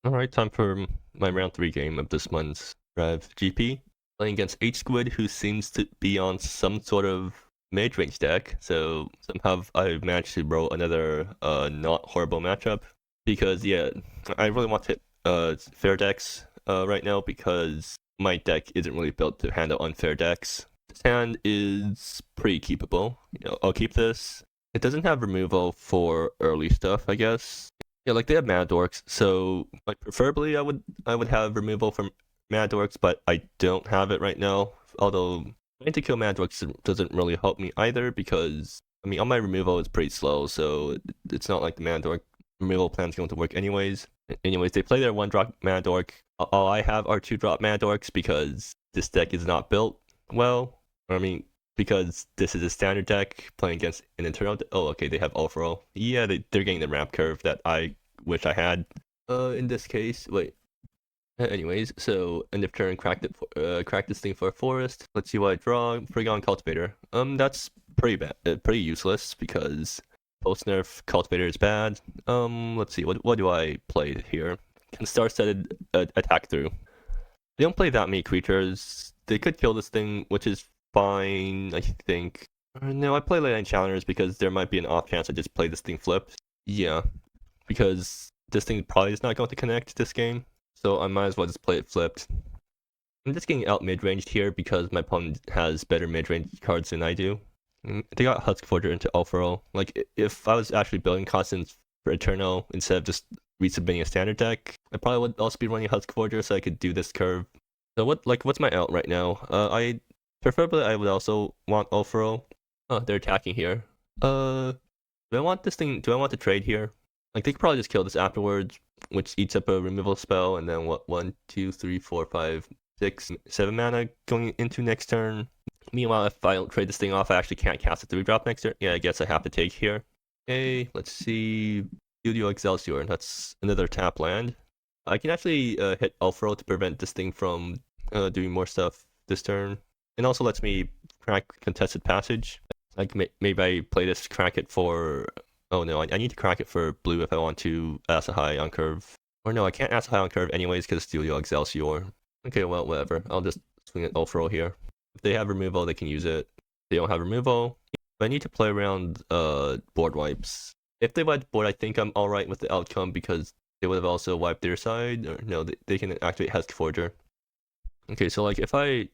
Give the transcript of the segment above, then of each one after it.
Alright, time for my round 3 game of this month's REV GP. Playing against HSquid, who seems to be on some sort of mid-range deck, so somehow I managed to roll another not horrible matchup. Because, yeah, I really want to hit fair decks right now because my deck isn't really built to handle unfair decks. This hand is pretty keepable. I'll keep this. It doesn't have removal for early stuff, I guess. Yeah, like they have mana dorks, so like preferably I would have removal from mana dorks, but I don't have it right now. Although trying to kill mana dorks doesn't really help me either because I mean all my removal is pretty slow, so it's not like the mana dork removal plan is going to work anyways. Anyways, they play their 1-drop mana dork. All I have are 2-drop mana dorks because this deck is not built well. I mean, because this is a standard deck playing against an internal. Oh, okay, they have overall. Yeah, they're getting the ramp curve that I wish I had. In this case, wait. Anyways, so end of turn, crack this thing for a forest. Let's see what I draw. Frigon Cultivator. That's pretty bad, pretty useless because post nerf Cultivator is bad. Let's see, what do I play here? Can star set attack through. They don't play that many creatures. They could kill this thing, which is fine, I think. No, I play Leyline Challengers because there might be an off chance I just play this thing flipped. Yeah, because this thing probably is not going to connect this game, so I might as well just play it flipped. I'm just getting out mid-ranged here because my opponent has better mid-range cards than I do. They got Husk Forger into Ulfro. Like, if I was actually building Consonance for Eternal instead of just resubmitting a standard deck, I probably would also be running Husk Forger so I could do this curve. So what's my out right now? I preferably I would also want Ulfro. Oh, they're attacking here. Do I want this thing? Do I want to trade here? Like they could probably just kill this afterwards, which eats up a removal spell, and then what? 1, 2, 3, 4, 5, 6, 7 mana going into next turn. Meanwhile, if I don't trade this thing off, I actually can't cast a 3-drop next turn. Yeah, I guess I have to take here. Okay, let's see. Studio Excelsior. That's another tap land. I can actually hit Ulfro to prevent this thing from doing more stuff this turn. And also lets me crack Contested Passage. Like maybe I play this, crack it for. Oh no, I need to crack it for blue if I want to Acid High on curve. Or no, I can't Acid High on curve anyways because Studio Excelsior. Okay, well, whatever. I'll just swing it Ulfro here. If they have removal, they can use it. If they don't have removal, but I need to play around board wipes. If they wipe the board, I think I'm alright with the outcome because they would have also wiped their side. Or no, they can activate Husk Forger. Okay, so like if I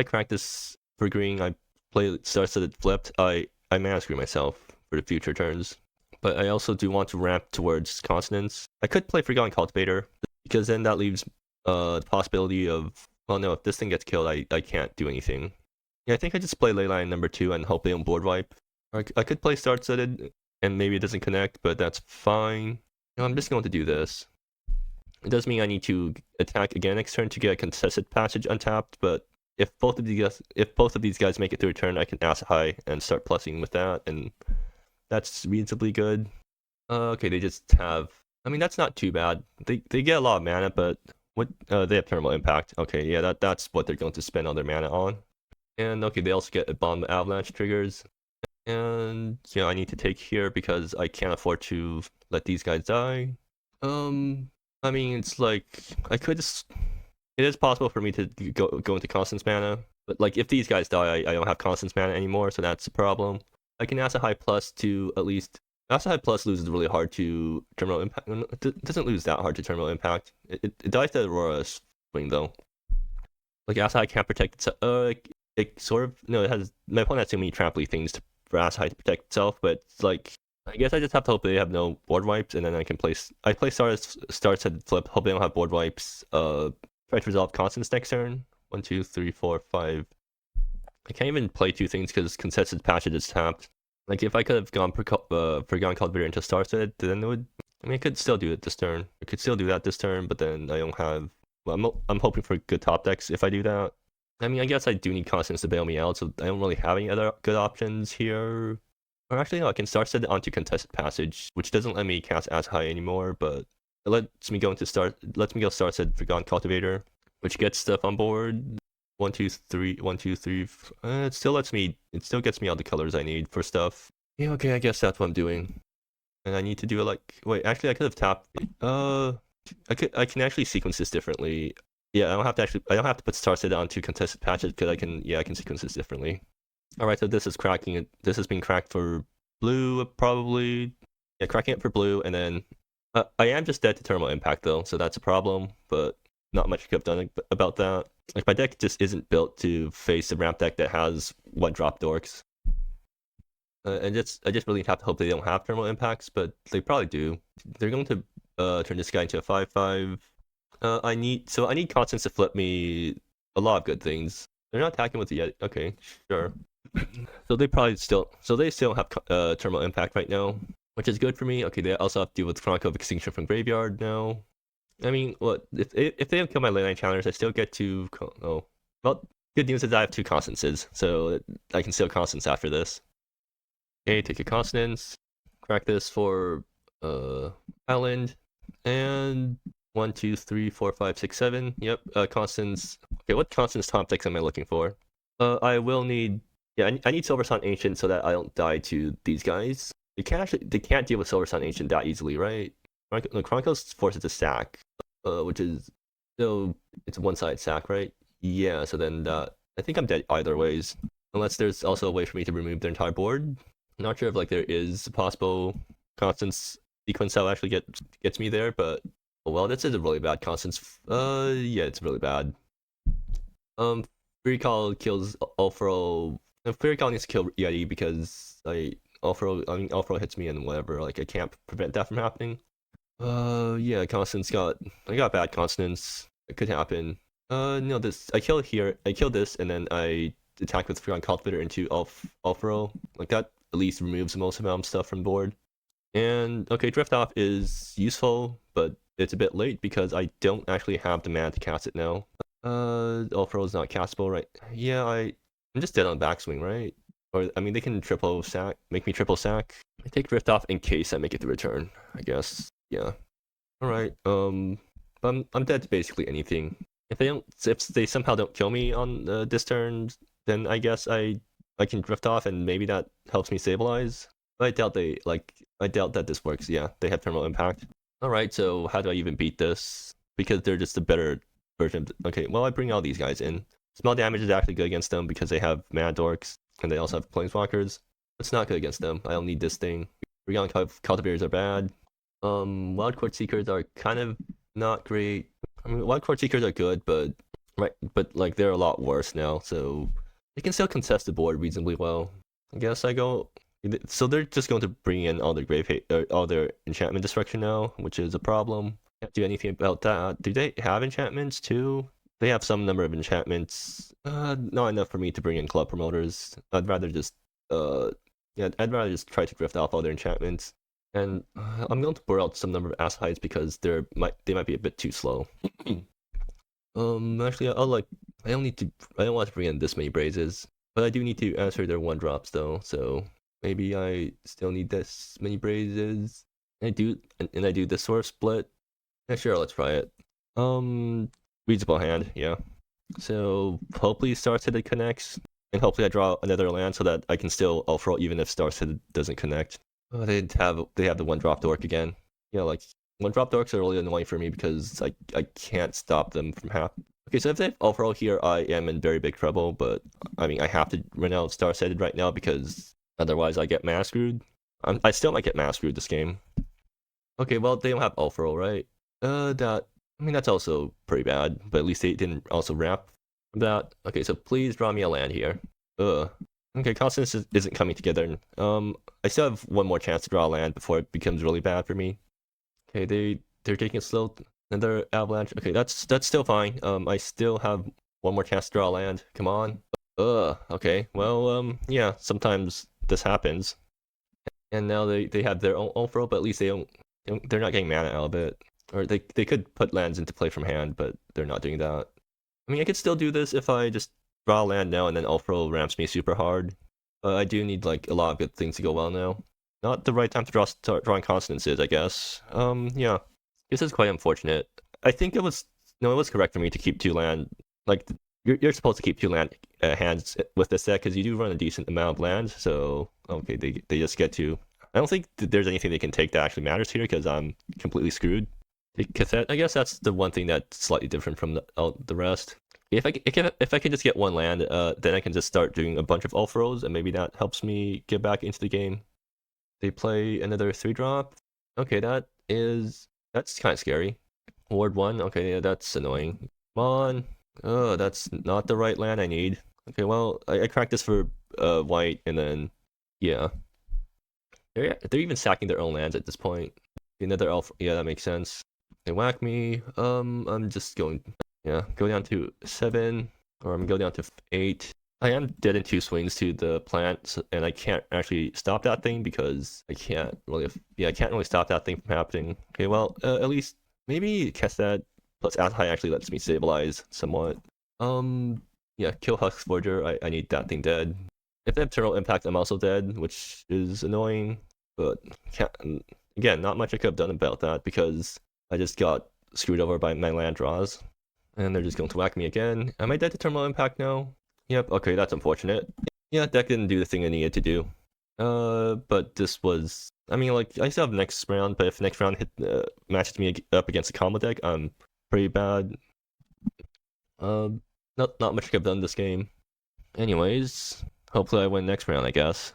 crack this for green, I play Star Studded flipped, I mana screw myself for the future turns. But I also do want to ramp towards Consonance. I could play Forgotten Cultivator, because then that leaves the possibility of, well no, if this thing gets killed, I can't do anything. Yeah, I think I just play Leyline number 2 and hope they don't board wipe. Or I could play Start Studded, and maybe it doesn't connect, but that's fine. No, I'm just going to do this. It does mean I need to attack again next turn to get a Contested Passage untapped, but if both of these guys make it through a turn, I can Acid High and start plussing with that, and that's reasonably good. Okay, they just have. I mean, that's not too bad. They get a lot of mana, but what? They have Thermal Impact. Okay, yeah, that's what they're going to spend all their mana on. And okay, they also get a Bomb Avalanche triggers. And yeah, I need to take here because I can't afford to let these guys die. I mean, it's like I could just. It is possible for me to go into Constance mana, but like if these guys die, I don't have Constance mana anymore, so that's a problem. I can Acid High Plus to at least. Acid High Plus loses really hard to Terminal Impact. It doesn't lose that hard to Terminal Impact. It dies to Aurora Swing though. Like Acid High can't protect itself. It sort of no. It has my opponent has too many trampoline things for Acid High to protect itself, but it's like. I guess I just have to hope they have no board wipes, and then I can place. I play Starts at flip. Hope they don't have board wipes. Try to resolve Constance next turn. 1, 2, 3, 4, 5. I can't even play 2 things because Contested Passage is tapped. Like if I could have gone Forgotten Cultivator into Starset, then it would. I mean, I could still do it this turn. I could still do that this turn, but then I don't have. Well, I'm hoping for good top decks if I do that. I mean, I guess I do need Constance to bail me out, so I don't really have any other good options here. Or actually, no, I can Starset it onto Contested Passage, which doesn't let me cast as high anymore, but it lets me go Starset Forgotten Cultivator, which gets stuff on board. 1, 2, 3, 1, 2, 3. It still gets me all the colors I need for stuff. Yeah, okay, I guess that's what I'm doing. And I need to do it like, wait, actually I could have tapped, I can actually sequence this differently. Yeah, I don't have to put star set onto contested patches because I can sequence this differently. All right, so this is cracking it. This has been cracked for blue, probably. Yeah, cracking it for blue, and then I am just dead to thermal impact though, so that's a problem. But not much could have done about that. Like my deck just isn't built to face a ramp deck that has one drop dorks. And I just really have to hope they don't have thermal impacts, but they probably do. They're going to turn this guy into a 5/5. I need Constance to flip me a lot of good things. They're not attacking with the Yeti. Okay, sure. So they still have thermal impact right now, which is good for me. Okay, they also have to deal with Chronicle of Extinction from Graveyard now. I mean, what if they have killed my late line challengers, I still get to oh well. Good news is I have 2 constances, so I can steal Constance after this. Okay, take a Consonance, crack this for Island, and 1, 2, 3, 4, 5, 6, 7. Yep, Constance. Okay, what Constance top decks am I looking for? I will need. Yeah, I need Silver Sun Ancient so that I don't die to these guys. They can't deal with Silver Sun Ancient that easily, right? No, Chronicles forces to sack, which is so it's a one-side sack, right? Yeah, so then I think I'm dead either ways, unless there's also a way for me to remove their entire board. I'm not sure if like there is a possible Constance sequence that actually gets me there, but oh, well, this is a really bad Constance. Yeah, it's really bad. Free Call kills Ulfro. Free Call needs to kill Yeti because Ulfro hits me and whatever. Like I can't prevent that from happening. Yeah, I got bad Consonance. It could happen. No, I kill this, and then I attack with Freon Cultivator into Ulfro. Like that at least removes the most amount of stuff from board. And okay, Drift Off is useful, but it's a bit late because I don't actually have the mana to cast it now. Ulfro is not castable, right? Yeah, I'm just dead on backswing, right? Or I mean, they can make me triple sack. I take Drift Off in case I make it through return, I guess. Yeah. All right. I'm dead to basically anything. If they somehow don't kill me on this turn, then I guess I can drift off and maybe that helps me stabilize. But I doubt that this works. Yeah, they have thermal impact. All right. So how do I even beat this? Because they're just a better version. Okay. Well, I bring all these guys in. Small damage is actually good against them because they have mana dorks and they also have planeswalkers. It's not good against them. I don't need this thing. Freon Cultivators are bad. Wild Court Seekers are kind of not great. I mean, Wild Court Seekers are good, but like they're a lot worse now, so they can still contest the board reasonably well. I guess I go. So they're just going to bring in all their all their enchantment destruction now, which is a problem. Can't do anything about that. Do they have enchantments too? They have some number of enchantments. Not enough for me to bring in club promoters. I'd rather just try to drift off all their enchantments. And I'm going to borrow out some number of ass hides because they might be a bit too slow. Actually, I don't want to bring in this many Brazes, but I do need to answer their 1-drops though. So maybe I still need this many Brazes. I do this sort of split. Yeah, sure, let's try it. Reasonable hand, yeah. So hopefully Star City connects, and hopefully I draw another land so that I can still Ulfro even if Star City doesn't connect. Oh, they have the 1-drop dork again. Yeah, like 1-drop dorks are really annoying for me because I can't stop them from happening. Okay, so if they have Ulfro here, I am in very big trouble. But I mean, I have to run out Star Setted right now because otherwise I get mana screwed. I still might get mana screwed this game. Okay, well they don't have Ulfro, right? That's also pretty bad. But at least they didn't also wrap that. Okay, so please draw me a land here. Okay, Consonance isn't coming together. I still have one more chance to draw a land before it becomes really bad for me. Okay, they're taking it slow. Another avalanche. Okay, that's still fine. I still have one more chance to draw a land. Come on. Okay. Well, yeah. Sometimes this happens. And now they have their own Ulfro, but at least they're not getting mana out of it. Or they could put lands into play from hand, but they're not doing that. I mean, I could still do this if I just draw land now and then Ulfro ramps me super hard. But I do need like a lot of good things to go well now. Not the right time to start drawing Consonances, I guess. Yeah. This is quite unfortunate. I think it was correct for me to keep 2 land. Like you're supposed to keep 2 land hands with this deck because you do run a decent amount of land. So okay, they just get to. I don't think there's anything they can take that actually matters here because I'm completely screwed. The cassette, I guess that's the one thing that's slightly different from the rest. If I can just get one land, then I can just start doing a bunch of off rolls, and maybe that helps me get back into the game. They play another 3-drop. Okay, that's kind of scary. Ward 1, okay, yeah, that's annoying. Come on. Oh, that's not the right land I need. Okay, well, I cracked this for white, and then, yeah. They're even sacking their own lands at this point. Another elf, yeah, that makes sense. They whack me. I'm just going, yeah, go down to 7, or I'm going down to 8. I am dead in 2 swings to the plant, and I can't actually stop that thing because I can't really, I can't really stop that thing from happening. Okay, well, at least maybe Cassette plus Ally actually lets me stabilize somewhat. Yeah, kill Husk Forger. I need that thing dead. If they have Eternal Impact, I'm also dead, which is annoying, but again, not much I could have done about that because I just got screwed over by my land draws. And they're just going to whack me again. Am I dead to Terminal Impact now? Yep, okay, that's unfortunate. Yeah, deck didn't do the thing I needed to do. But this was... I mean, like, I still have next round, but if next round matches me up against a combo deck, I'm pretty bad. Not much I could have done this game. Anyways, hopefully I win next round, I guess.